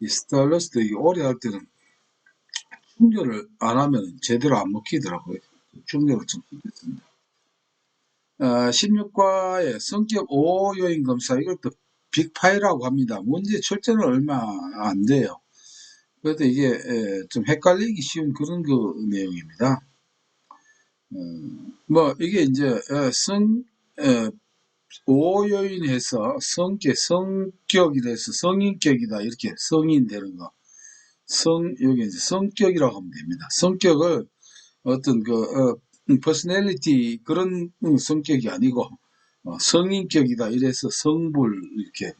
이 스타일러스도 이게 오래 할 때는 충전을 안 하면 제대로 안 먹히더라고요. 충전을 좀 시켰습니다. 16과의 성격 5 요인 검사, 이것도 빅파이라고 합니다. 문제 출제는 얼마 안 돼요. 그래도 이게 좀 헷갈리기 쉬운 그런 그 내용입니다. 뭐 이게 이제 성 5요인에서 성격이라서 성인격이다, 이렇게 성인 되는 거. 여기 이제 성격이라고 하면 됩니다. 성격을 어떤 퍼스널리티 그런 성격이 아니고 성인격이다, 이래서 성불, 이렇게.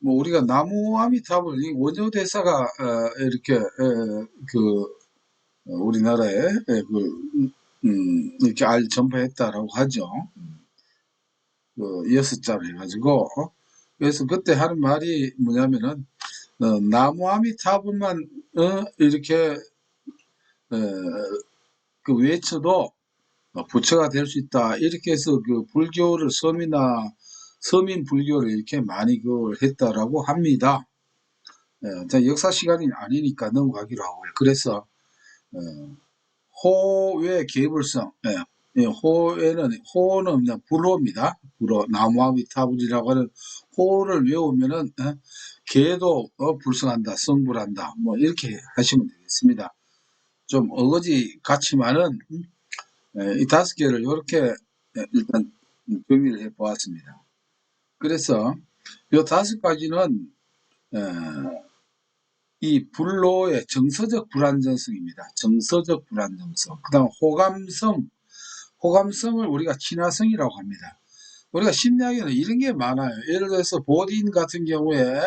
뭐 우리가 나무아미타불, 이 원효 대사가 이렇게 우리나라에 이렇게 전파했다라고 하죠. 6자로 해가지고. 그래서 그때 하는 말이 뭐냐면은 나무아미타불만 이렇게 외쳐도 부처가 될 수 있다, 이렇게 해서 그 불교를 서민 불교를 이렇게 많이 했다라고 합니다. 역사 시간이 아니니까 넘어가기로 하고요. 그래서 호의 계불성, 호는 그냥 불호입니다. 불호, 나무아미타불이라고 하는 호를 외우면은 개도 불성한다, 성불한다, 뭐 이렇게 하시면 되겠습니다. 좀 어거지 같지만은 이 5개를 이렇게 일단 정리를 해 보았습니다. 그래서 이 5가지는 이 불로의 정서적 불안정성입니다. 정서적 불안정성. 그 다음 호감성을 우리가 친화성이라고 합니다. 우리가 심리학에는 이런 게 많아요. 예를 들어서 보딘 같은 경우에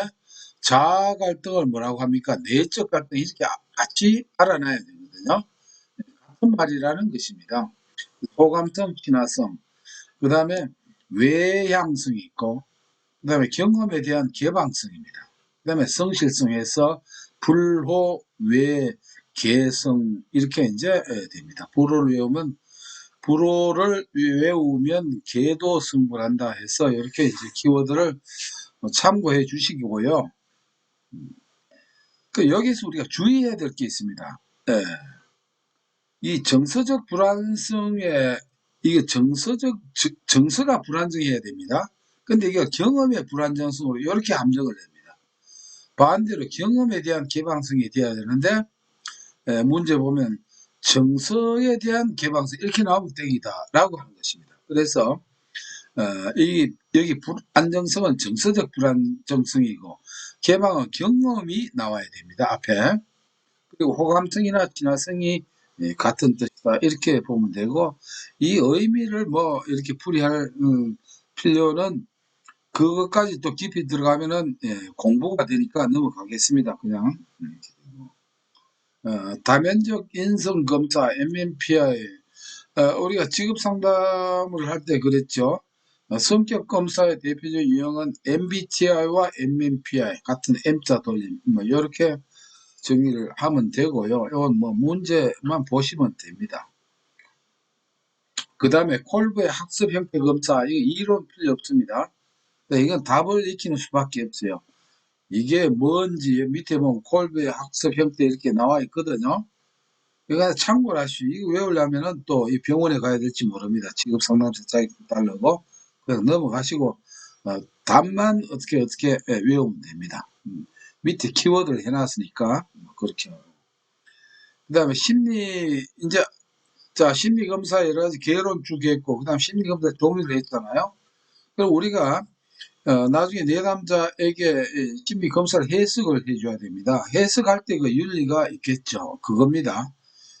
자아 갈등을 뭐라고 합니까? 내적 갈등, 이렇게 같이 알아놔야 되거든요. 같은 말이라는 것입니다. 호감성, 친화성. 그 다음에 외향성이 있고, 그 다음에 경험에 대한 개방성입니다. 그 다음에 성실성에서 불호, 외, 개성, 이렇게 이제 됩니다. 불호를 외우면 개도 성불한다 해서 이렇게 이제 키워드를 참고해 주시고요. 여기서 우리가 주의해야 될 게 있습니다. 이 정서적 불안성에, 이게 정서가 불안정해야 됩니다. 근데 이게 경험의 불안정성으로 이렇게 함정을 냅니다. 반대로 경험에 대한 개방성이 돼야 되는데, 문제 보면 정서에 대한 개방성, 이렇게 나오면 땡이다 라고 하는 것입니다. 그래서 여기 안정성은 정서적 불안정성이고, 개방은 경험이 나와야 됩니다. 앞에. 그리고 호감성이나 친화성이 같은 뜻이다, 이렇게 보면 되고, 이 의미를 뭐 이렇게 풀이할 필요는, 그것까지 또 깊이 들어가면은 공부가 되니까 넘어가겠습니다. 그냥. 다면적 인성 검사 MMPI, 우리가 직업 상담을 할 때 그랬죠. 성격 검사의 대표적 유형은 MBTI와 MMPI, 같은 M자 돌림, 뭐 이렇게 정리를 하면 되고요. 이건 뭐 문제만 보시면 됩니다. 그 다음에 콜브의 학습 형태 검사, 이거 이론 필요 없습니다. 이건 답을 익히는 수밖에 없어요. 이게 뭔지 밑에 보면 콜브의 학습 형태 이렇게 나와 있거든요. 이거 참고를 하시고, 이거 외우려면은 또 이 병원에 가야 될지 모릅니다. 직업 상담사 자격증 따려고. 그냥 넘어가시고, 답만 어떻게 외우면 됩니다. 밑에 키워드를 해놨으니까, 그렇게. 그 다음에 심리검사 여러 가지 개론 쭉 했고, 그 다음 심리검사 종류를 했잖아요. 그럼 우리가, 나중에 내담자에게 심리검사를 해석을 해줘야 됩니다. 해석할 때 그 윤리가 있겠죠. 그겁니다.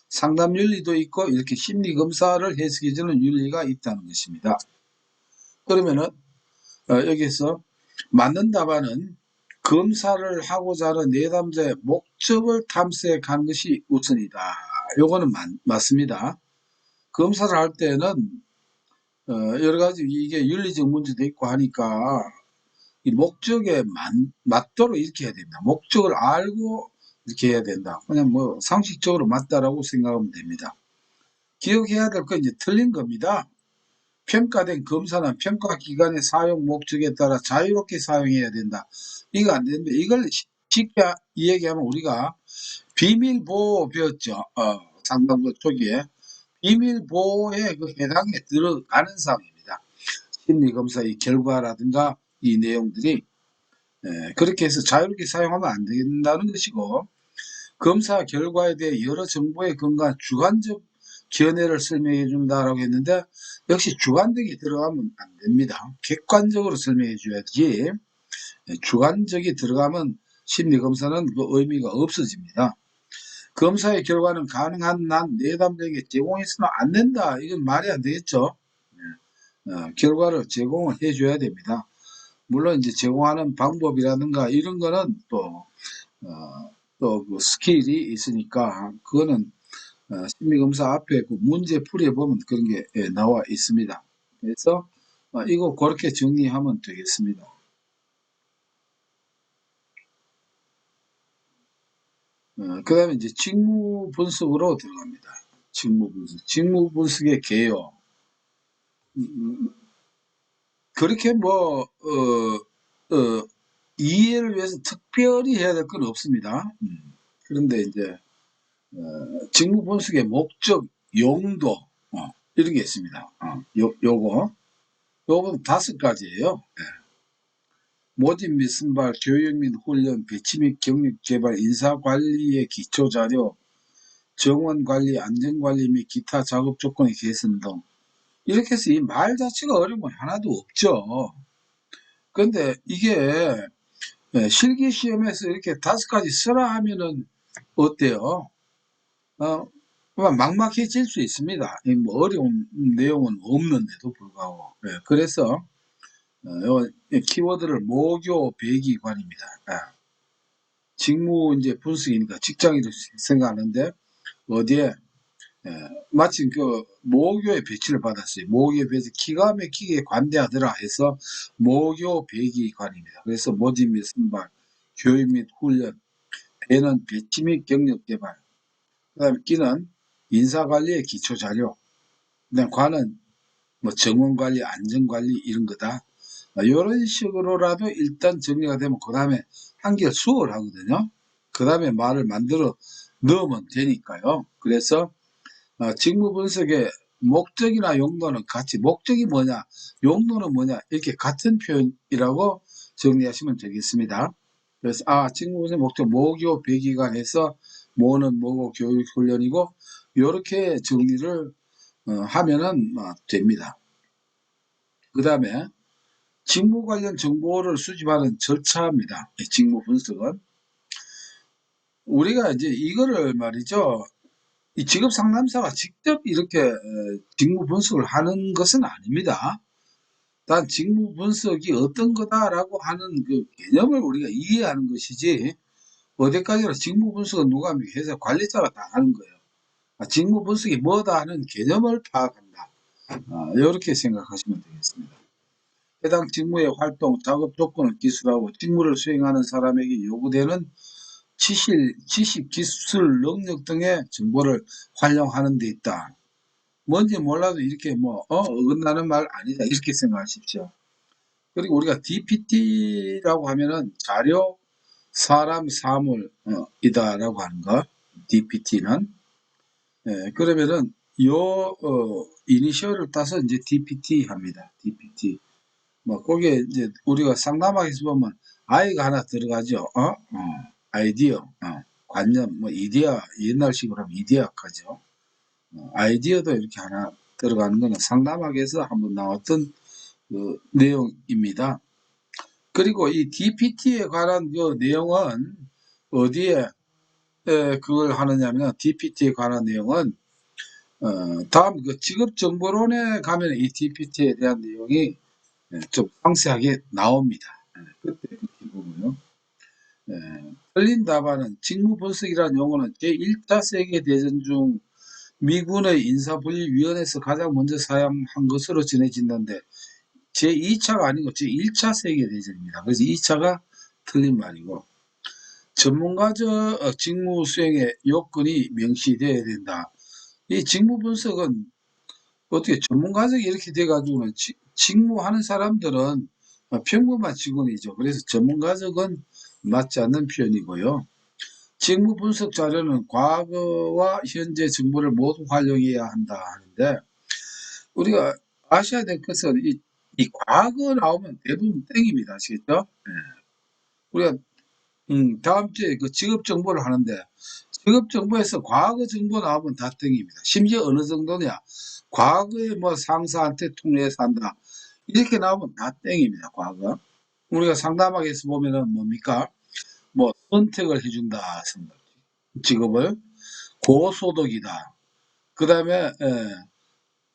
상담 윤리도 있고, 이렇게 심리검사를 해석해주는 윤리가 있다는 것입니다. 그러면은, 여기서 맞는 답안은 검사를 하고자 하는 내담자의 목적을 탐색해 가는 것이 우선이다. 요거는 맞습니다. 검사를 할 때는 여러 가지 이게 윤리적 문제도 있고 하니까 이 목적에 맞도록 이렇게 해야 됩니다. 목적을 알고 이렇게 해야 된다. 그냥 뭐 상식적으로 맞다라고 생각하면 됩니다. 기억해야 될 건 이제 틀린 겁니다. 평가된 검사는 평가 기관의 사용 목적에 따라 자유롭게 사용해야 된다. 이거 안 되는데, 이걸 쉽게 이야기하면 우리가 비밀보호 배웠죠. 상담부 초기에. 비밀보호에 그 해당에 들어가는 사항입니다. 심리검사의 결과라든가 이 내용들이 그렇게 해서 자유롭게 사용하면 안 된다는 것이고, 검사 결과에 대해 여러 정보에 근거한 주관적 견해를 설명해 준다라고 했는데, 역시 주관적이 들어가면 안 됩니다. 객관적으로 설명해 줘야지. 주관적이 들어가면 심리검사는 그 의미가 없어집니다. 검사의 결과는 가능한 한 내담자에게 제공해서는 안 된다. 이건 말이 안 되겠죠. 결과를 제공을 해줘야 됩니다. 물론 이제 제공하는 방법이라든가 이런 거는 또 그 스킬이 있으니까 그거는 심리검사 앞에 그 문제 풀이해 보면 그런 게 나와 있습니다. 그래서 이거 그렇게 정리하면 되겠습니다. 그 다음에 이제 직무 분석으로 들어갑니다. 직무 분석. 직무 분석의 개요. 그렇게 이해를 위해서 특별히 해야 될 건 없습니다. 그런데 이제, 직무 분석의 목적, 용도, 이런 게 있습니다. 요건 5가지예요. 모집 및 선발, 교육 및 훈련, 배치 및 경력 개발, 인사 관리의 기초 자료, 정원 관리, 안전 관리 및 기타 작업 조건의 개선 등. 이렇게 해서 이 말 자체가 어려운 건 하나도 없죠. 그런데 이게 실기 시험에서 이렇게 5가지 쓰라 하면은 어때요? 막막해질 수 있습니다. 뭐 어려운 내용은 없는데도 불구하고. 그래서 요 키워드를 모교 배기관입니다. 직무 이제 분석이니까 직장이라고 생각하는데 어디에 마침 그 모교에 배치를 받았어요. 모교에 배치 기가 막히게 관대하더라 해서 모교 배기관입니다. 그래서 모집 및 선발, 교육 및 훈련, 배는 배치 및 경력 개발, 그다음에 기는 인사관리의 기초 자료, 그다음 관은 뭐 정원관리, 안전관리 이런 거다. 이런 식으로라도 일단 정리가 되면 그 다음에 한결 수월하거든요. 그 다음에 말을 만들어 넣으면 되니까요. 그래서 직무 분석의 목적이나 용도는 같이, 목적이 뭐냐, 용도는 뭐냐, 이렇게 같은 표현이라고 정리하시면 되겠습니다. 그래서 직무 분석 목적 모교 배기관에서 뭐는 뭐고 교육 훈련이고 이렇게 정리를 하면은 됩니다. 그 다음에 직무 관련 정보를 수집하는 절차입니다. 직무 분석은 우리가 이제 이거를 말이죠. 이 직업 상담사가 직접 이렇게 직무 분석을 하는 것은 아닙니다. 단 직무 분석이 어떤 거다라고 하는 그 개념을 우리가 이해하는 것이지, 어디까지나 직무 분석은 누가 합니까? 회사 관리자가 다 하는 거예요. 직무 분석이 뭐다 하는 개념을 파악한다. 이렇게 생각하시면 되겠습니다. 해당 직무의 활동, 작업 조건을 기술하고 직무를 수행하는 사람에게 요구되는 지식, 기술, 능력 등의 정보를 활용하는 데 있다. 뭔지 몰라도 이렇게 어긋나는 말 아니다. 이렇게 생각하십시오. 그리고 우리가 DPT라고 하면은 자료, 사람, 사물, 이다라고 하는 거. DPT는. 그러면은 이니셜을 따서 이제 DPT 합니다. DPT. 거기에 이제 우리가 상담학에서 보면 I가 하나 들어가죠. 아이디어, 관념, 이디어, 옛날식으로 하면 이디어까죠. 아이디어도 이렇게 하나 들어가는 거는 상담학에서 한번 나왔던 그 내용입니다. 그리고 이 DPT에 관한 그 내용은 어디에 그걸 하느냐면, DPT에 관한 내용은 다음 그 직업정보론에 가면 이 DPT에 대한 내용이 좀 상세하게 나옵니다. 그때 그렇게 보고요. 틀린 답안은 직무 분석이라는 용어는 제1차 세계대전 중 미군의 인사분리위원회에서 가장 먼저 사용한 것으로 전해진다는데 제2차가 아니고 제1차 세계대전입니다. 그래서 2차가 틀린 말이고, 전문가적 직무 수행의 요건이 명시되어야 된다. 이 직무 분석은 어떻게 전문가적이 이렇게 돼가지고는 직무하는 사람들은 평범한 직원이죠. 그래서 전문가적은 맞지 않는 표현이고요. 직무 분석 자료는 과거와 현재 정보를 모두 활용해야 한다 하는데, 우리가 아셔야 될 것은 이 과거 나오면 대부분 땡입니다. 아시겠죠? 예. 우리가 다음 주에 그 직업 정보를 하는데, 직업 정보에서 과거 정보 나오면 다 땡입니다. 심지어 어느 정도냐, 과거에 뭐 상사한테 통해서 한다 이렇게 나오면 다 땡입니다. 과거. 우리가 상담학에서 보면은 뭡니까? 뭐 선택을 해준다, 직업을 고소득이다. 그 다음에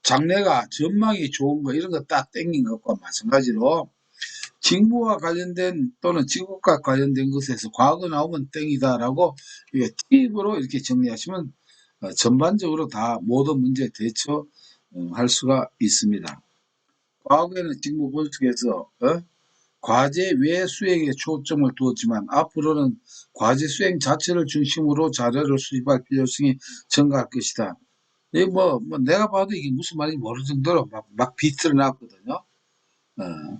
장래가 전망이 좋은 거 이런 거 딱 땡긴 것과 마찬가지로 직무와 관련된 또는 직업과 관련된 것에서 과거 나오면 땡이다라고 이게 팁으로 이렇게 정리하시면 전반적으로 다 모든 문제에 대처할 수가 있습니다. 과거에는 직무 분석에서 과제 외 수행에 초점을 두었지만 앞으로는 과제 수행 자체를 중심으로 자료를 수집할 필요성이 증가할 것이다. 이 뭐 내가 봐도 이게 무슨 말인지 모를 정도로 막 비틀어 놨거든요.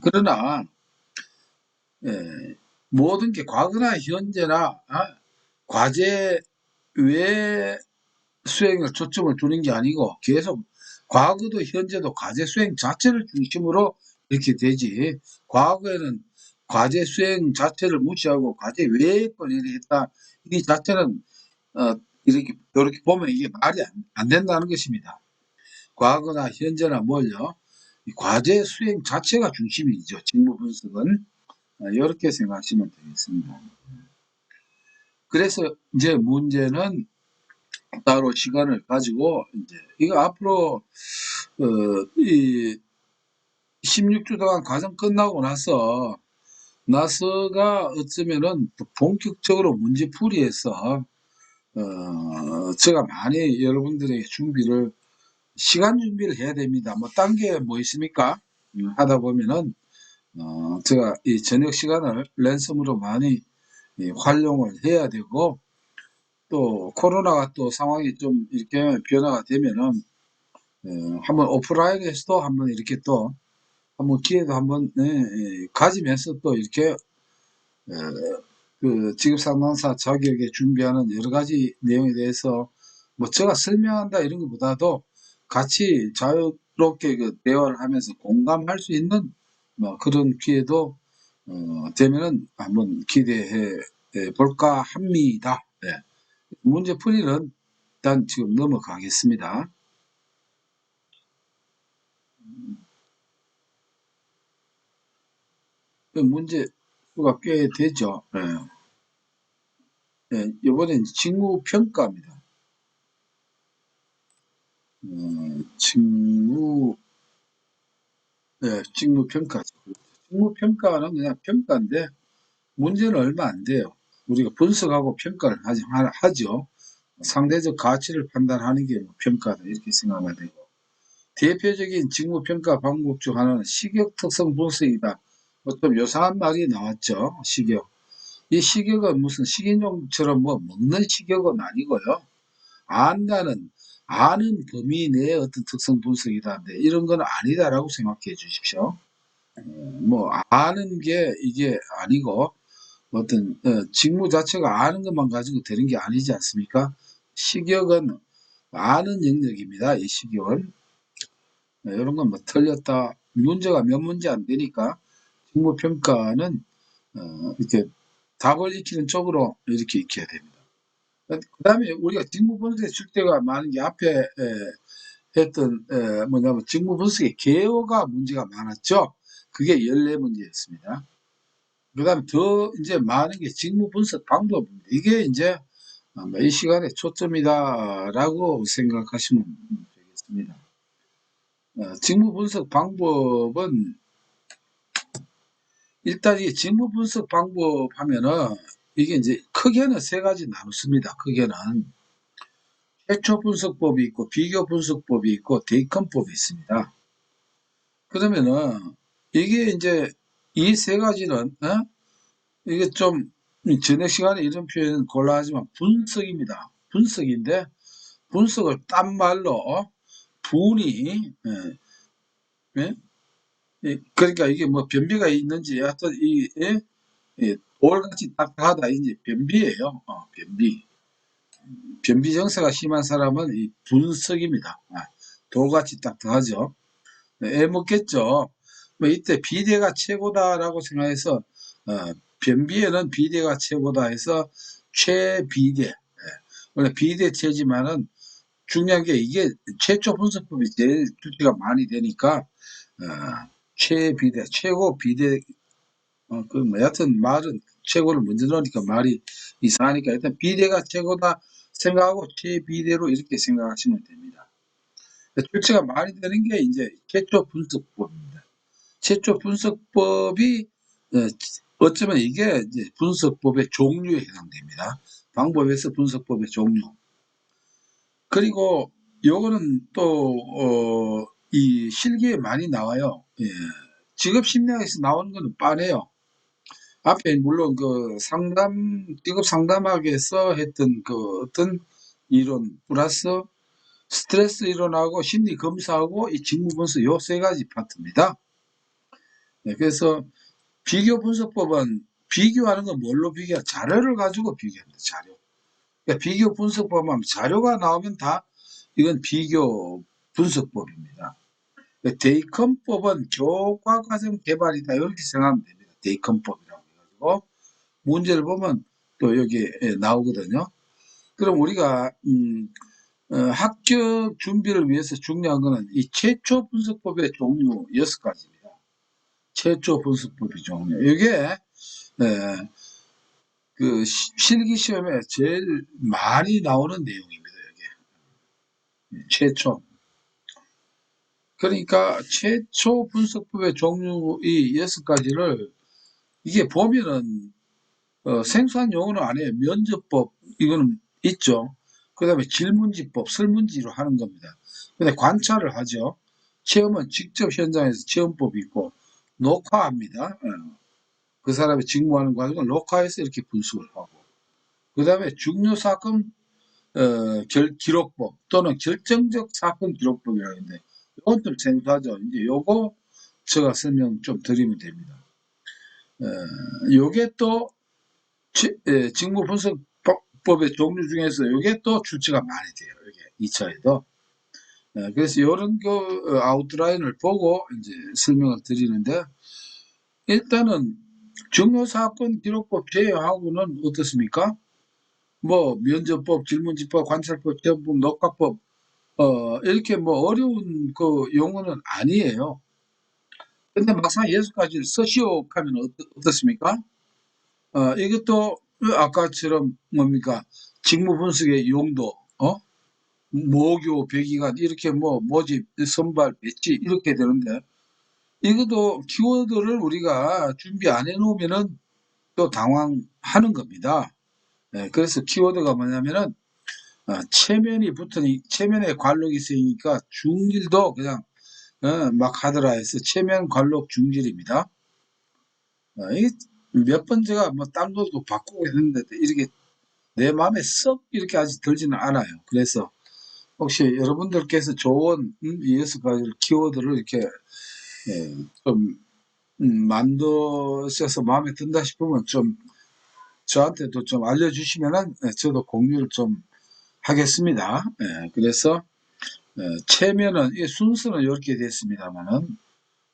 그러나 예, 모든 게 과거나 현재나 과제 외 수행을 초점을 두는 게 아니고 계속 과거도 현재도 과제 수행 자체를 중심으로 이렇게 되지, 과거에는 과제 수행 자체를 무시하고 과제 외의 걸 일을 했다 이 자체는 이렇게 보면 이게 말이 안 된다는 것입니다. 과거나 현재나 뭘요, 이 과제 수행 자체가 중심이죠. 직무 분석은 이렇게 생각하시면 되겠습니다. 그래서 이제 문제는 따로 시간을 가지고 이제 이거 앞으로 이 16주 동안 과정 끝나고 나서가 어쩌면은 또 본격적으로 문제풀이해서 제가 많이 여러분들에게 시간 준비를 해야 됩니다. 뭐 딴 게 뭐 있습니까? 하다 보면은 제가 이 저녁 시간을 랜섬으로 많이 활용을 해야 되고, 또 코로나가 또 상황이 좀 이렇게 변화가 되면은 한번 오프라인에서도 한번 이렇게 또 한번 기회도 한번 가지면서 또 이렇게 그 직업 상담사 자격에 준비하는 여러 가지 내용에 대해서 뭐 제가 설명한다 이런 것보다도 같이 자유롭게 그 대화를 하면서 공감할 수 있는 뭐 그런 기회도 되면은 한번 기대해 볼까 합니다. 예. 문제 풀이는 일단 지금 넘어가겠습니다. 문제 수가 꽤 되죠. 예. 예, 이번엔 직무 평가입니다. 직무, 직무 평가죠. 직무 평가는 그냥 평가인데 문제는 얼마 안 돼요. 우리가 분석하고 평가를 하죠. 상대적 가치를 판단하는 게 평가다 이렇게 생각하면 되고, 대표적인 직무 평가 방법 중 하나는 시격 특성 분석이다. 좀 요상한 말이 나왔죠. 시격. 이 시격은 무슨 식인종처럼 뭐 먹는 시격은 아니고요. 아는 범위 내의 어떤 특성 분석이다는데 이런 건 아니다라고 생각해 주십시오. 뭐 아는 게 이게 아니고 어떤 직무 자체가 아는 것만 가지고 되는 게 아니지 않습니까? 시격은 아는 영역입니다. 이 시격은. 이런 건 뭐 틀렸다. 문제가 몇 문제 안 되니까 직무 평가는 이렇게 답을 익히는 쪽으로 이렇게 익혀야 됩니다. 그다음에 우리가 직무 분석에 줄 때가 많은 게 앞에 했던 뭐냐면 직무 분석의 개요가 문제가 많았죠. 그게 14문제였습니다. 그다음에 더 이제 많은 게 직무 분석 방법입니다. 이게 이제 아마 이 시간의 초점이다라고 생각하시면 되겠습니다. 직무 분석 방법은 일단 이 직무 분석 방법 하면은 이게 이제 크게는 세 가지 나눴습니다. 크게는 최초 분석법이 있고 비교 분석법이 있고 대입헌법이 있습니다. 그러면은 이게 이제 이 세 가지는 이게 좀 저녁 시간에 이런 표현은 곤란하지만 분석입니다. 분석인데 분석을 딴 말로 분이 예? 그러니까 이게 뭐 변비가 있는지 하여튼 돌같이 딱딱하다 이제 변비예요. 변비. 변비 증세가 심한 사람은 이 분석입니다. 돌같이 딱딱하죠. 애 먹겠죠. 뭐 이때 비대가 최고다라고 생각해서 변비에는 비대가 최고다 해서 최비대. 원래 비대체지만은 중요한 게 이게 최초 분석법이 제일 출제가 많이 되니까 최비대, 최고 비대. 뭐 여하튼 말은 최고를 먼저 넣으니까 말이 이상하니까 일단 비대가 최고다 생각하고 최비대로 이렇게 생각하시면 됩니다. 출제가 많이 되는 게 이제 최초 분석법입니다. 최초 분석법이 어쩌면 이게 이제 분석법의 종류에 해당됩니다. 방법에서 분석법의 종류. 그리고 요거는 또 이 실기에 많이 나와요. 직업심리학에서 나오는 거는 빤해요. 앞에 물론 그 직업 상담학에서 했던 그 어떤 이론 플러스 스트레스 이론하고 심리 검사하고 이 직무 분석 요 세 가지 파트입니다. 그래서 비교 분석법은 비교하는 건 뭘로 비교해? 자료를 가지고 비교합니다. 자료. 그러니까 비교 분석법은 자료가 나오면 다 이건 비교 분석법입니다. 데이컨법은 교과과정 개발이다 이렇게 생각하면 됩니다. 데이컨법이라고 해가지고 문제를 보면 또 여기 나오거든요. 그럼 우리가 합격 준비를 위해서 중요한 거는 이 최초 분석법의 종류 6가지입니다. 최초 분석법의 종류. 이게 그 실기 시험에 제일 많이 나오는 내용입니다. 이게 최초. 그러니까 최초 분석법의 종류 이 6가지를 이게 보면은 생소한 용어는 아니에요. 면접법 이거는 있죠. 그 다음에 질문지법, 설문지로 하는 겁니다. 근데 관찰을 하죠. 체험은 직접 현장에서 체험법이 있고 녹화합니다. 그 사람이 직무하는 과정을 녹화해서 이렇게 분석을 하고 그 다음에 중요사건 기록법 또는 결정적 사건 기록법이라고 하는데 이건 좀 생소하죠. 이제 요거 제가 설명 좀 드리면 됩니다. 요게 또 직무 분석법의 종류 중에서 이게 또 출제가 많이 돼요. 이게 2차에도. 그래서 이런 그 아웃라인을 보고 이제 설명을 드리는데 일단은 중요사건 기록법 제외하고는 어떻습니까? 뭐 면접법, 질문지법, 관찰법, 체험법, 녹화법 이렇게 뭐 어려운 그 용어는 아니에요. 근데 막상 6가지를 써시오 하면 어떻습니까? 이것도 아까처럼 뭡니까? 직무 분석의 용도, 모교, 배기관, 이렇게 뭐 모집, 선발, 배치 이렇게 되는데 이것도 키워드를 우리가 준비 안 해놓으면은 또 당황하는 겁니다. 그래서 키워드가 뭐냐면은 체면이 붙으니 체면에 관록이 있으니까 중질도 그냥 막 하더라 해서 체면 관록 중질입니다. 몇 번 제가 뭐 딴 것도 바꾸고 했는데 이렇게 내 마음에 썩 이렇게 아직 들지는 않아요. 그래서 혹시 여러분들께서 좋은 이 6가지 키워드를 이렇게 좀 만드셔서 마음에 든다 싶으면 좀 저한테도 좀 알려주시면은 저도 공유를 좀 하겠습니다. 그래서 체면은 이 순서는 이렇게 됐습니다만은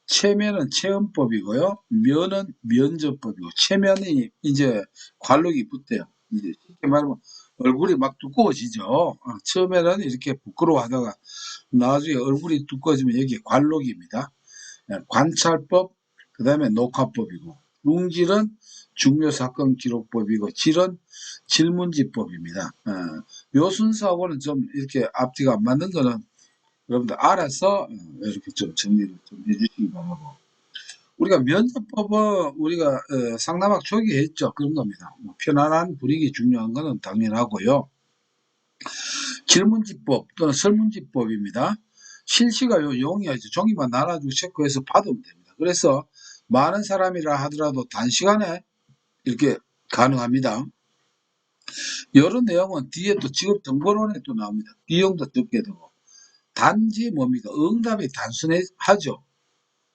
체면은 체험법이고요. 면은 면접법이고 체면이 이제 관록이 붙대요. 이제 쉽게 말하면 얼굴이 막 두꺼워지죠. 처음에는 이렇게 부끄러워하다가 나중에 얼굴이 두꺼워지면 여기에 관록입니다. 관찰법, 그 다음에 녹화법이고 중질은 중요사건 기록법이고 질은 질문지법입니다. 요 순서하고는 좀 이렇게 앞뒤가 안 맞는 거는 여러분들 알아서 이렇게 좀 정리를 좀 해주시기 바라고. 우리가 면접법은 우리가 상담학 초기에 했죠. 그런 겁니다. 뭐 편안한 분위기 중요한 거는 당연하고요. 질문지법 또는 설문지법입니다. 실시가 요 용이야. 종이만 나눠주고 체크해서 받으면 됩니다. 그래서 많은 사람이라 하더라도 단시간에 이렇게 가능합니다. 이런 내용은 뒤에 또 직업정보론에 또 나옵니다. 비용도 적게 되고. 단지 뭡니까? 응답이 단순하죠.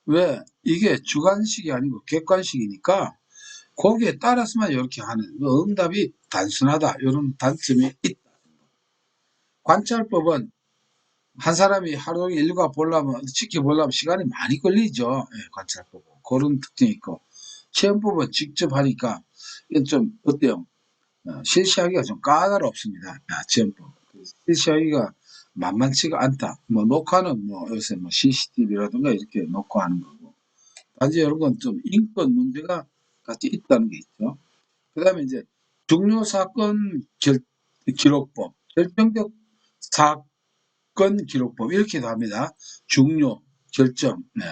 왜? 이게 주관식이 아니고 객관식이니까 거기에 따라서만 이렇게 하는 응답이 단순하다. 이런 단점이 있다. 관찰법은 한 사람이 하루 종일 일과 보려면, 지켜보려면 시간이 많이 걸리죠. 예, 관찰법은. 그런 특징이 있고. 체험법은 직접 하니까, 이건 좀, 어때요? 실시하기가 좀 까다롭습니다. 체험법. 실시하기가 만만치가 않다. 뭐, 녹화는 뭐, 요새 뭐, CCTV라든가 이렇게 녹화하는 거고. 단지 이런 건 좀 인권 문제가 같이 있다는 게 있죠. 그 다음에 이제, 중요사건 기록법, 결정적 사건 기록법, 이렇게도 합니다. 중요, 결정. 네.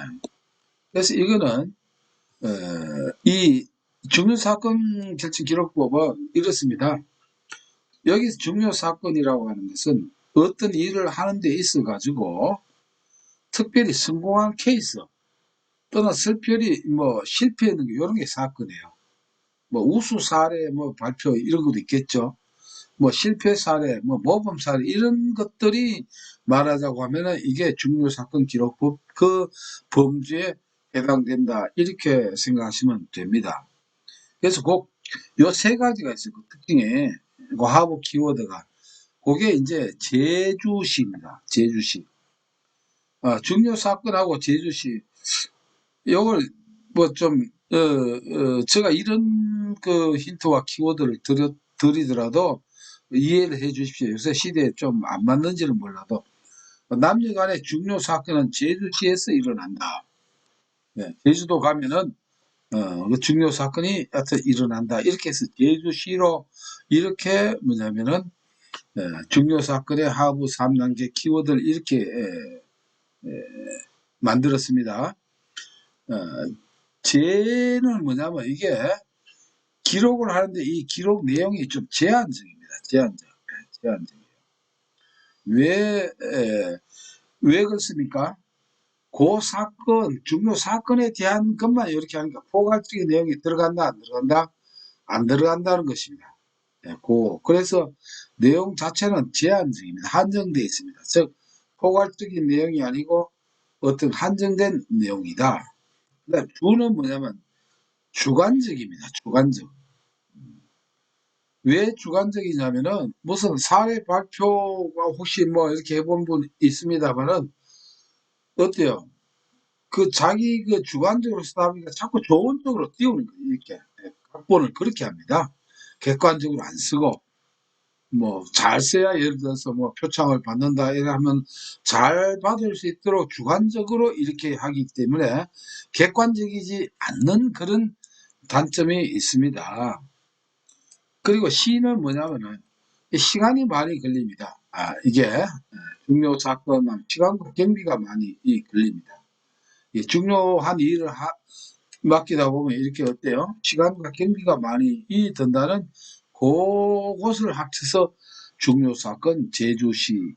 그래서 이거는, 이 중요사건 결정 기록법은 이렇습니다. 여기서 중요사건이라고 하는 것은 어떤 일을 하는 데 있어 가지고 특별히 성공한 케이스 또는 특별히 뭐 실패하는 게 이런 게 사건이에요. 뭐 우수 사례 뭐 발표 이런 것도 있겠죠. 뭐 실패 사례, 뭐 모범 사례 이런 것들이 말하자고 하면은 이게 중요사건 기록법 그 범주에 해당된다. 이렇게 생각하시면 됩니다. 그래서 꼭 요 세 가지가 있어요. 그 특징에 과하부 키워드가 그게 이제 제주시입니다. 제주시. 중요사건하고 제주시 요걸 뭐 좀 제가 이런 그 힌트와 키워드를 드리더라도 이해를 해 주십시오. 요새 시대에 좀 안 맞는지는 몰라도 남녀간의 중요 사건은 제주시에서 일어난다. 네, 제주도 가면은 그 중요 사건이 하여튼 일어난다. 이렇게 해서 제주시로 이렇게 뭐냐면은 중요 사건의 하부 3단계 키워드를 이렇게 만들었습니다. 제는 뭐냐면 이게 기록을 하는데 이 기록 내용이 좀 제한적입니다. 제한적. 제한적. 왜, 왜 그렇습니까? 그 사건, 중요 사건에 대한 것만 이렇게 하니까 포괄적인 내용이 들어간다, 안 들어간다? 안 들어간다는 것입니다. 그래서 내용 자체는 제한적입니다. 한정되어 있습니다. 즉, 포괄적인 내용이 아니고 어떤 한정된 내용이다. 그다음 주는 뭐냐면 주관적입니다. 주관적. 왜 주관적이냐면은 무슨 사례 발표가 혹시 뭐 이렇게 해본 분 있습니다만은 어때요? 그 자기 그 주관적으로 쓰다 보니까 자꾸 좋은 쪽으로 띄우는 거예요. 이렇게 각본을 그렇게 합니다. 객관적으로 안 쓰고 뭐 잘 써야 예를 들어서 뭐 표창을 받는다 이래 하면 잘 받을 수 있도록 주관적으로 이렇게 하기 때문에 객관적이지 않는 그런 단점이 있습니다. 그리고 시는 뭐냐면은 시간이 많이 걸립니다. 이게 중요 사건은 시간과 경비가 많이 걸립니다. 중요한 일을 맡기다 보면 이렇게 어때요? 시간과 경비가 많이 든다는 그것을 합쳐서 중요 사건 제주시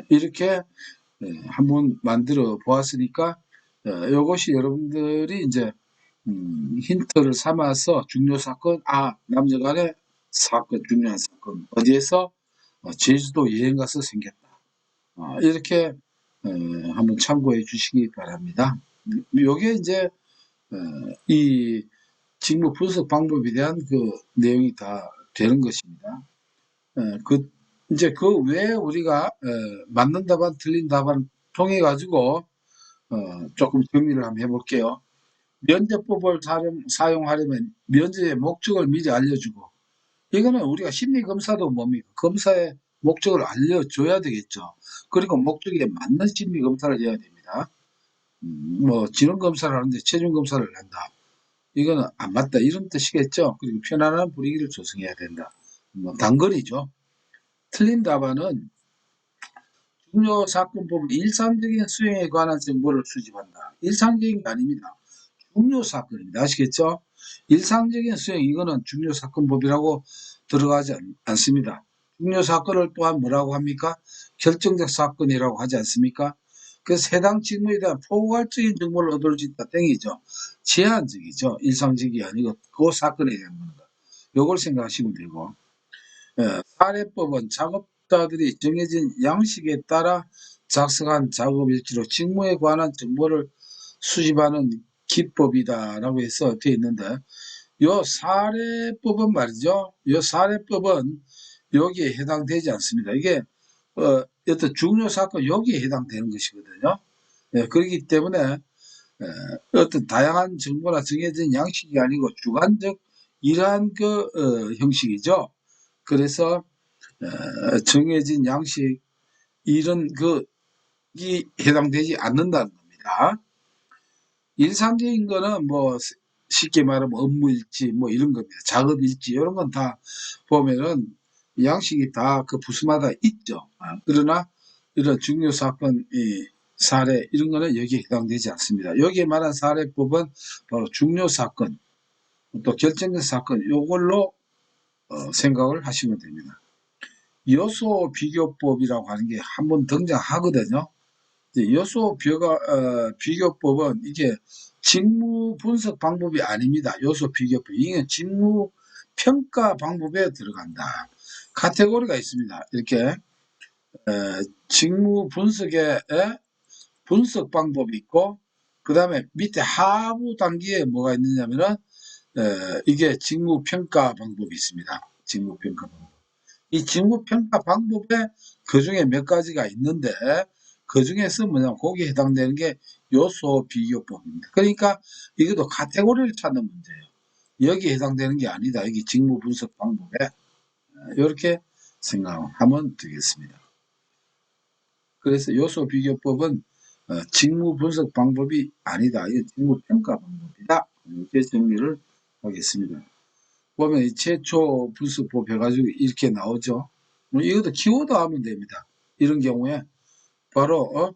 이렇게 한번 만들어 보았으니까 이것이 여러분들이 이제 힌트를 삼아서 중요 사건, 남녀간의 사건, 중요한 사건, 어디에서 제주도 여행 가서 생겼다. 이렇게 한번 참고해 주시기 바랍니다. 요게 이제 이 직무 분석 방법에 대한 그 내용이 다 되는 것입니다. 그 이제 그 외에 우리가 맞는 답안, 틀린 답안 통해 가지고 조금 정리를 한번 해볼게요. 면접법을 사용하려면 면접의 목적을 미리 알려주고 이거는 우리가 심리검사도 뭡니까? 검사의 목적을 알려줘야 되겠죠. 그리고 목적에 맞는 심리검사를 해야 됩니다. 뭐 진원검사를 하는데 체중검사를 한다. 이거는 안 맞다 이런 뜻이겠죠. 그리고 편안한 분위기를 조성해야 된다. 뭐 단거리죠. 틀린 답안은 중요사건법은 일상적인 수행에 관한 정보를 수집한다. 일상적인 게 아닙니다. 중요사건입니다. 아시겠죠? 일상적인 수행 이거는 중요사건법이라고 들어가지 않습니다. 중요사건을 또한 뭐라고 합니까? 결정적 사건이라고 하지 않습니까? 그래서 해당 직무에 대한 포괄적인 정보를 얻을 수 있다 땡이죠. 제한적이죠. 일상적이 아니고 그 사건에 대한 겁니다. 요걸 생각하시면 되고 사례법은 작업자들이 정해진 양식에 따라 작성한 작업일지로 직무에 관한 정보를 수집하는 기법이다라고 해서 되어 있는데 요 사례법은 말이죠. 요 사례법은 여기에 해당되지 않습니다. 이게 어떤 중요 사건 여기에 해당되는 것이거든요. 예, 그렇기 때문에 어떤 다양한 정보나 정해진 양식이 아니고 주관적 이러한 형식이죠. 그래서 정해진 양식 이런 이 해당되지 않는다는 겁니다. 일상적인 거는 뭐 쉽게 말하면 업무일지 뭐 이런 겁니다. 작업일지 이런 건 다 보면은 양식이 다 그 부서마다 있죠. 그러나 이런 중요 사건 사례 이런 거는 여기에 해당되지 않습니다. 여기에 말한 사례법은 바로 중요 사건 또 결정적 사건 요걸로 생각을 하시면 됩니다. 요소 비교법이라고 하는 게 한번 등장하거든요. 요소 비교법은 이게 직무 분석 방법이 아닙니다. 요소 비교법. 이게 직무 평가 방법에 들어간다. 카테고리가 있습니다. 이렇게 직무 분석의 분석 방법이 있고 그 다음에 밑에 하부 단계에 뭐가 있느냐면은 이게 직무 평가 방법이 있습니다. 직무 평가 방법. 이 직무 평가 방법에 그 중에 몇 가지가 있는데 그 중에서 뭐냐면 거기에 해당되는 게 요소 비교법입니다. 그러니까 이것도 카테고리를 찾는 문제예요. 여기에 해당되는 게 아니다. 여기 직무 분석 방법에 이렇게 생각하면 되겠습니다. 그래서 요소 비교법은 직무 분석 방법이 아니다. 이건 직무 평가 방법이다. 이렇게 정리를 하겠습니다. 보면 최초 분석법 해가지고 이렇게 나오죠. 이것도 키워드 하면 됩니다. 이런 경우에 바로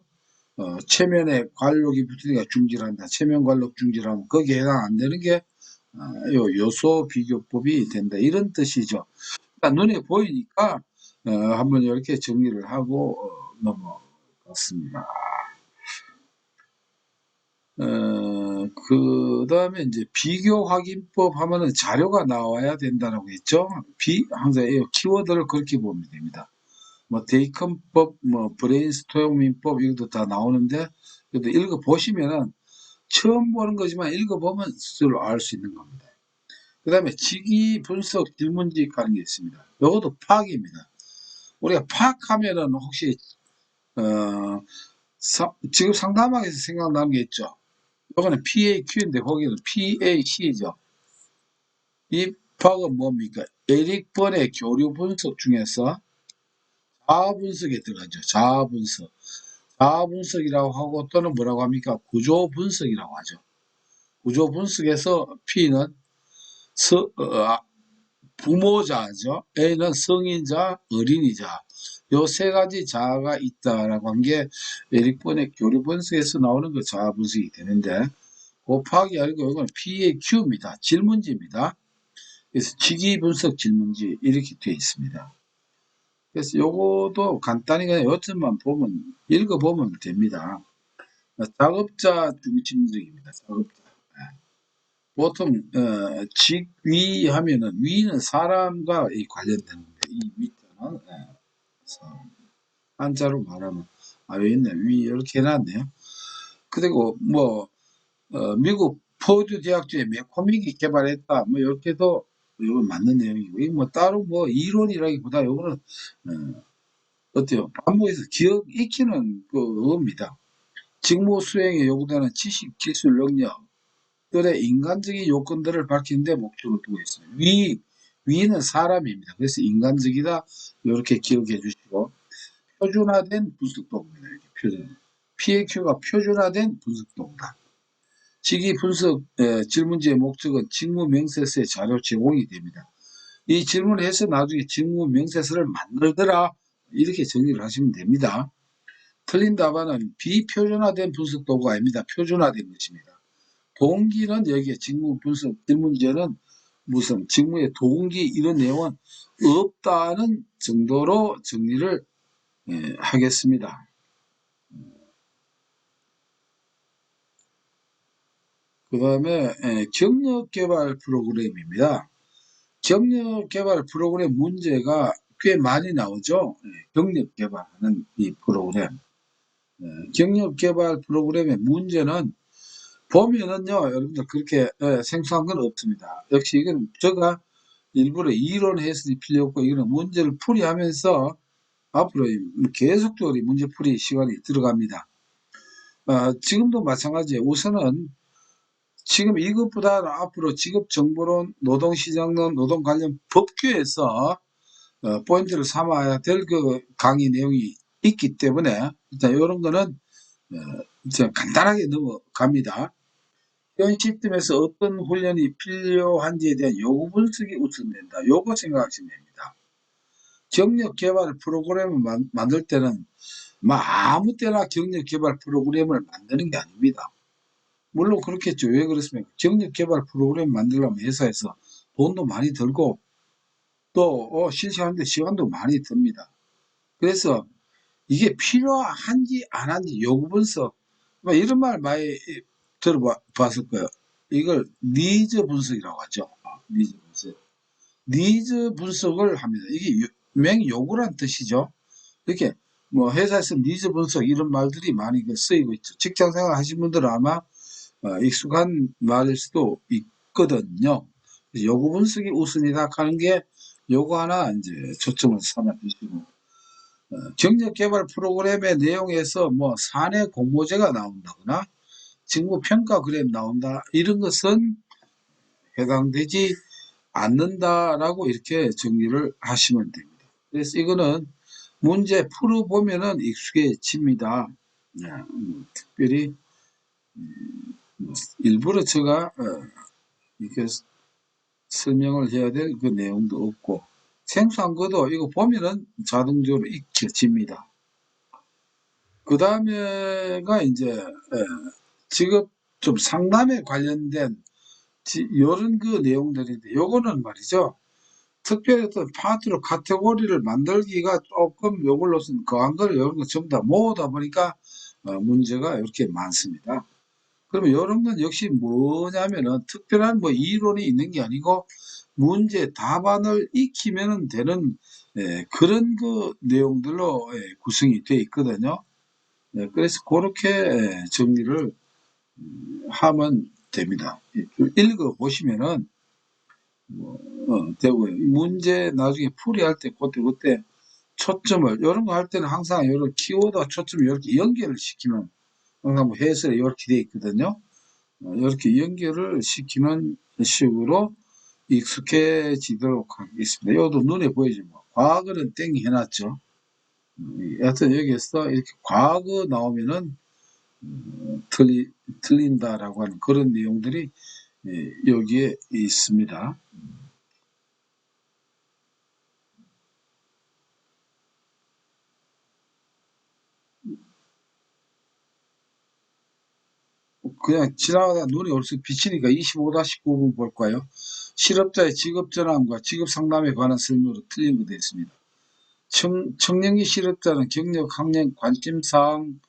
체면에 관록이 붙으니까 중지한다. 체면 관록 중지하면 거기에 해당 안 되는 게 요소 비교법이 된다. 이런 뜻이죠. 그러니까 눈에 보이니까 한번 이렇게 정리를 하고 넘어갔습니다. 그 다음에 이제 비교 확인법 하면은 자료가 나와야 된다라고 했죠. 항상 이 키워드를 그렇게 보면 됩니다. 뭐 데이컨법, 뭐 브레인스토밍법 이것도 다 나오는데 그래도 읽어 보시면은 처음 보는 거지만 읽어 보면 스스로 알 수 있는 겁니다. 그 다음에 직위 분석 질문집 하는 게 있습니다. 이것도 파악입니다. 우리가 파악하면은 혹시 지금 상담학에서 생각나는 게 있죠. 이거는 PAQ인데 거기는 PAC죠. 이 파악은 뭡니까? 에릭 번의 교류 분석 중에서 자아 분석에 들어가죠. 자아 분석. 자아 분석이라고 하고 또는 뭐라고 합니까? 구조 분석이라고 하죠. 구조 분석에서 P는 부모자죠. A는 성인자, 어린이자. 요 세 가지 자아가 있다라고 한 게 에릭 번의 교류 분석에서 나오는 그 자아 분석이 되는데 곱하기 아니고 이건 PAQ입니다. 질문지입니다. 그래서 직위 분석 질문지 이렇게 되어 있습니다. 그래서 요것도 간단히 그냥 요점만 보면 읽어보면 됩니다. 작업자 중심적입니다. 작업자. 보통 직위 하면은 위는 사람과 관련되는 겁니다. 이 위자는 한자로 말하면 왜 있네 위 이렇게 해놨네요. 그리고 뭐 미국 퍼듀 대학 중에 매코믹이 개발했다 뭐 이렇게도 이건 맞는 내용이고 이거 뭐 따로 뭐 이론이라기보다 이거는 어때요? 반복해서 기억 익히는 겁니다. 직무 수행에 요구되는 지식, 기술, 능력들의 인간적인 요건들을 밝히는 데 목적을 두고 있습니다. 위는 사람입니다. 그래서 인간적이다 이렇게 기억해 주시고 표준화된 분석 도구입니다. 이렇게 표준. PAQ가 표준화된 분석 도구다. 직위 분석 질문지의 목적은 직무 명세서의 자료 제공이 됩니다. 이 질문을 해서 나중에 직무 명세서를 만들더라 이렇게 정리를 하시면 됩니다. 틀린 답안은 비표준화된 분석 도구가 아닙니다. 표준화된 것입니다. 동기는 여기에 직무 분석 질문지에는 무슨 직무의 동기 이런 내용은 없다는 정도로 정리를 하겠습니다. 그 다음에 경력개발 프로그램입니다. 경력개발 프로그램 문제가 꽤 많이 나오죠. 경력개발하는 이 프로그램. 경력개발 프로그램의 문제는 보면은요, 여러분들 그렇게 생소한 건 없습니다. 역시 이건 제가 일부러 이론해석이 필요 없고 이거는 문제를 풀이하면서 앞으로 계속적으로 문제 풀이 시간이 들어갑니다. 지금도 마찬가지예요. 우선은 지금 이것보다는 앞으로 직업정보론, 노동시장론, 노동 관련 법규에서 포인트를 삼아야 될 그 강의 내용이 있기 때문에 일단 이런 거는 이제 간단하게 넘어갑니다. 현 시점에서 어떤 훈련이 필요한지에 대한 요구 분석이 우선된다. 요거 생각하시면 됩니다. 경력 개발 프로그램을 만들 때는 아무 때나 경력 개발 프로그램을 만드는 게 아닙니다. 물론 그렇겠죠. 왜 그렇습니까? 경력 개발 프로그램 만들려면 회사에서 돈도 많이 들고 또 실시하는데 시간도 많이 듭니다. 그래서 이게 필요한지 안 한지 요구 분석 이런 말 많이 들어봤을 거예요. 이걸 니즈 분석이라고 하죠. 니즈 분석. 니즈 분석을 합니다. 이게 맹요구란 뜻이죠. 이렇게 뭐 회사에서 니즈 분석 이런 말들이 많이 쓰이고 있죠. 직장 생활 하신 분들은 아마 익숙한 말일 수도 있거든요. 요구 분석이 우선이다 하는 게 요거 하나 이제 초점을 삼아 주시고 경력 개발 프로그램의 내용에서 뭐 사내 공모제가 나온다거나 직무 평가 그램 나온다 이런 것은 해당되지 않는다라고 이렇게 정리를 하시면 됩니다. 그래서 이거는 문제 풀어보면은 익숙해집니다. 네, 특별히 일부러 제가 이렇게 설명을 해야 될 그 내용도 없고 생소한 것도 이거 보면은 자동적으로 익혀집니다. 그 다음에가 이제 직업 좀 상담에 관련된 이런 그 내용들인데 요거는 말이죠. 특별히 어떤 파트로 카테고리를 만들기가 조금 요걸로서는 거한 거를 이런 거 전부 다 모으다 보니까 문제가 이렇게 많습니다. 그러면 이런 건 역시 뭐냐면은 특별한 뭐 이론이 있는 게 아니고 문제 답안을 익히면 되는 그런 그 내용들로 구성이 되어 있거든요. 그래서 그렇게 정리를 하면 됩니다. 읽어 보시면은 되고요. 문제 나중에 풀이할 때 그때 초점을 이런 거 할 때는 항상 이런 키워드와 초점을 이렇게 연결을 시키면 항상 뭐 해설에 이렇게 되어 있거든요. 이렇게 연결을 시키는 식으로 익숙해지도록 하겠습니다. 이것도 눈에 보이죠. 뭐. 과거는 땡이 해놨죠. 여하튼 여기에서 이렇게 과거 나오면은 틀린다라고 하는 그런 내용들이 여기에 있습니다. 그냥 지나가다 눈이 얼핏 비치니까 25-9분 볼까요? 실업자의 직업전환과 직업상담에 관한 설명으로 틀린 거 되어 있습니다. 청년기 실업자는 경력, 학년, 관심사항,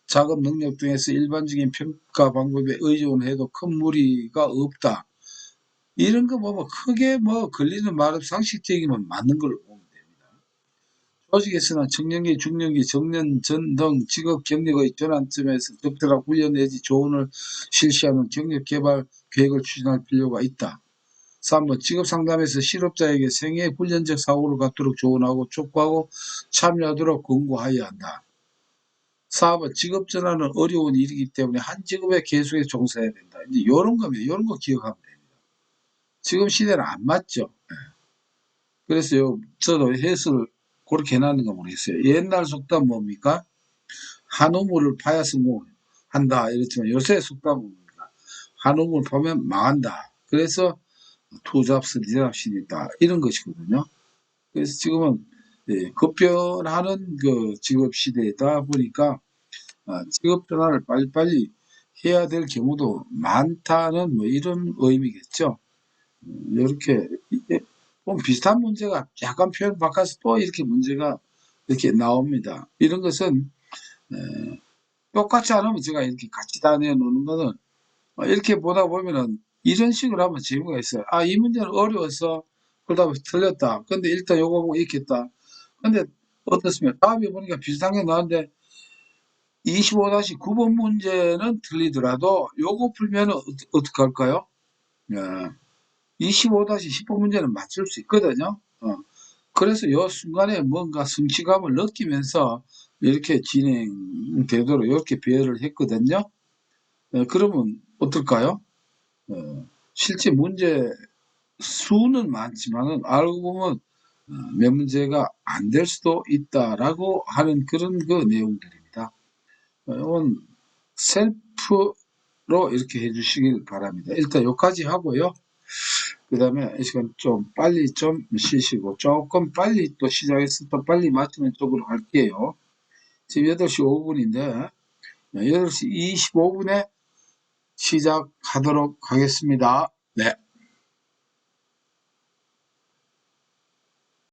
작업 능력 등에서 일반적인 평가 방법에 의존해도 큰 무리가 없다. 이런 거 보면 크게 뭐 걸리는 말 없이 상식적이면 맞는 걸로 보면 됩니다. 조직에서는 청년기, 중년기, 정년 전 등 직업 경력의 전환점에서 적절한 훈련 내지 조언을 실시하는 경력 개발 계획을 추진할 필요가 있다. 3번 직업 상담에서 실업자에게 생애 훈련적 사고를 갖도록 조언하고 촉구하고 참여하도록 권고하여야 한다. 4번 직업 전환은 어려운 일이기 때문에 한 직업에 계속해 종사해야 된다. 이제 이런 거면 이런 거 기억하면 됩니다. 지금 시대는 안 맞죠. 그래서 저도 해설을 그렇게 해놨는 거 모르겠어요. 옛날 속담 뭡니까? 한 우물을 파야 성공한다 이렇지만 요새 속담 뭡니까? 한 우물 파면 망한다. 그래서 투잡스 리잡신이다 이런 것이거든요. 그래서 지금은 급변하는 그 직업 시대다 보니까 직업 전환을 빨리빨리 해야 될 경우도 많다는 뭐 이런 의미겠죠. 이렇게 비슷한 문제가 약간 표현 바꿔서 또 이렇게 문제가 이렇게 나옵니다. 이런 것은 똑같지 않으면 제가 이렇게 같이 다 내놓는 거는 이렇게 보다 보면은 이런 식으로 하면 재미가 있어요. 이 문제는 어려워서 그러다 보니 틀렸다. 근데 일단 요거 보고 익혔다. 근데 어떻습니까? 답이 보니까 비슷한 게 나왔는데 25-9번 문제는 틀리더라도 요거 풀면 어떻게 할까요? 25-10번 문제는 맞출 수 있거든요. 그래서 요 순간에 뭔가 성취감을 느끼면서 이렇게 진행되도록 이렇게 배열을 했거든요. 그러면 어떨까요? 실제 문제 수는 많지만은 알고 보면 몇 문제가 안 될 수도 있다라고 하는 그런 그 내용들입니다. 이건 셀프로 이렇게 해주시길 바랍니다. 일단 여기까지 하고요. 그 다음에 이 시간 좀 빨리 좀 쉬시고 조금 빨리 또 시작해서 또 빨리 마치는 쪽으로 할게요. 지금 8시 5분인데 8시 25분에 시작하도록 하겠습니다. 네.